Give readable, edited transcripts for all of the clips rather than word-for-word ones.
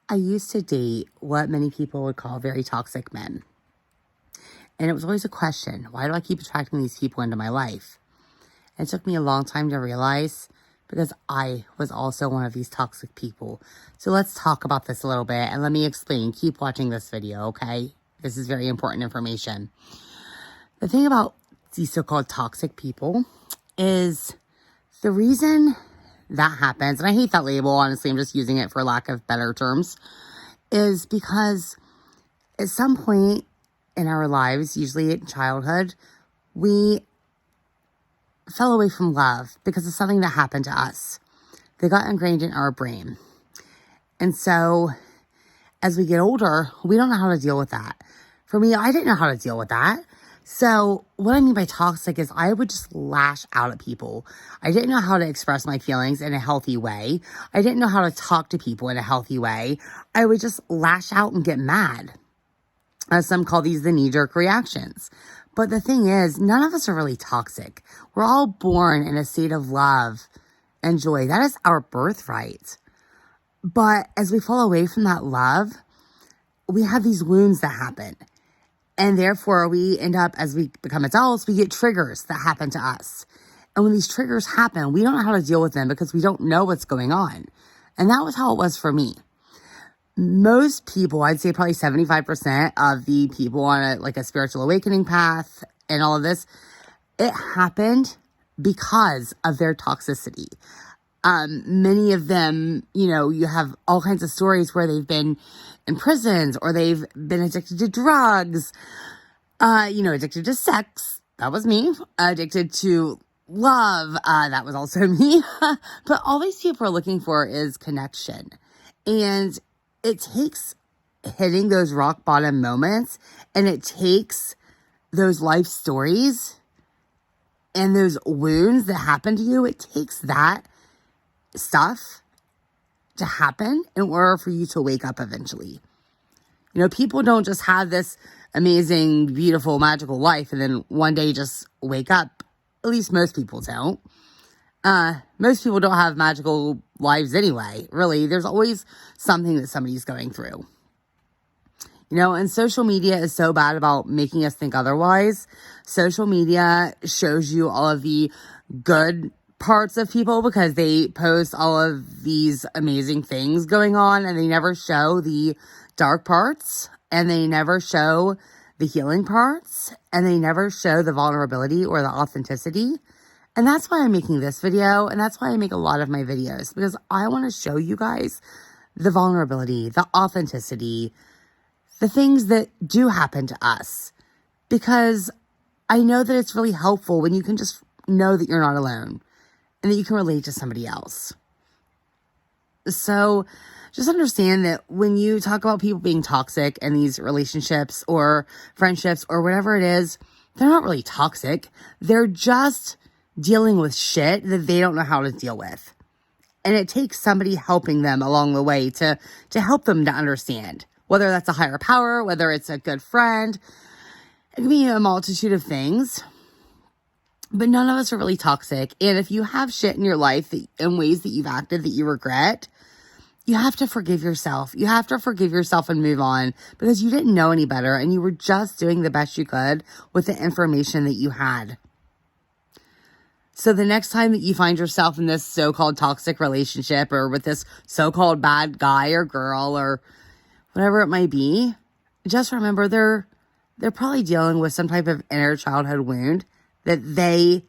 I used to date what many people would call very toxic men. And it was always a question, why do I keep attracting these people into my life? And it took me a long time to realize because I was also one of these toxic people. So let's talk about this a little bit and let me explain. Keep watching this video, okay? This is very important information. The thing about these so-called toxic people is the reason that happens, and I hate that label, honestly, I'm just using it for lack of better terms, is because at some point in our lives, usually in childhood, we fell away from love because of something that happened to us. They got ingrained in our brain. And so as we get older, we don't know how to deal with that. For me, I didn't know how to deal with that. So what I mean by toxic is I would just lash out at people. I didn't know how to express my feelings in a healthy way. I didn't know how to talk to people in a healthy way. I would just lash out and get mad. As some call these the knee-jerk reactions. But the thing is, none of us are really toxic. We're all born in a state of love and joy. That is our birthright. But as we fall away from that love, we have these wounds that happen. And therefore, we end up, as we become adults, we get triggers that happen to us. And when these triggers happen, we don't know how to deal with them because we don't know what's going on. And that was how it was for me. Most people, I'd say probably 75% of the people on a spiritual awakening path and all of this, it happened because of their toxicity. Many of them, you have all kinds of stories where they've been in prisons or they've been addicted to drugs, addicted to sex. That was me. Addicted to love. That was also me. But all these people are looking for is connection. And it takes hitting those rock bottom moments and it takes those life stories and those wounds that happen to you. It takes that stuff to happen in order for you to wake up eventually. People don't just have this amazing, beautiful, magical life and then one day just wake up. At least most people don't. Most people don't have magical lives anyway. Really, there's always something that somebody's going through. And social media is so bad about making us think otherwise. Social media shows you all of the good parts of people because they post all of these amazing things going on and they never show the dark parts and they never show the healing parts and they never show the vulnerability or the authenticity. And that's why I'm making this video and that's why I make a lot of my videos because I want to show you guys the vulnerability, the authenticity, the things that do happen to us because I know that it's really helpful when you can just know that you're not alone and that you can relate to somebody else. So just understand that when you talk about people being toxic in these relationships or friendships or whatever it is, they're not really toxic. They're just dealing with shit that they don't know how to deal with. And it takes somebody helping them along the way to help them to understand. Whether that's a higher power, whether it's a good friend. It can be a multitude of things. But none of us are really toxic. And if you have shit in your life in ways that you've acted that you regret, you have to forgive yourself. You have to forgive yourself and move on because you didn't know any better and you were just doing the best you could with the information that you had. So the next time that you find yourself in this so-called toxic relationship or with this so-called bad guy or girl or whatever it might be, just remember they're probably dealing with some type of inner childhood wound that they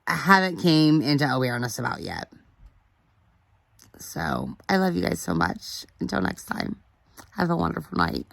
haven't came into awareness about yet. So I love you guys so much. Until next time, have a wonderful night.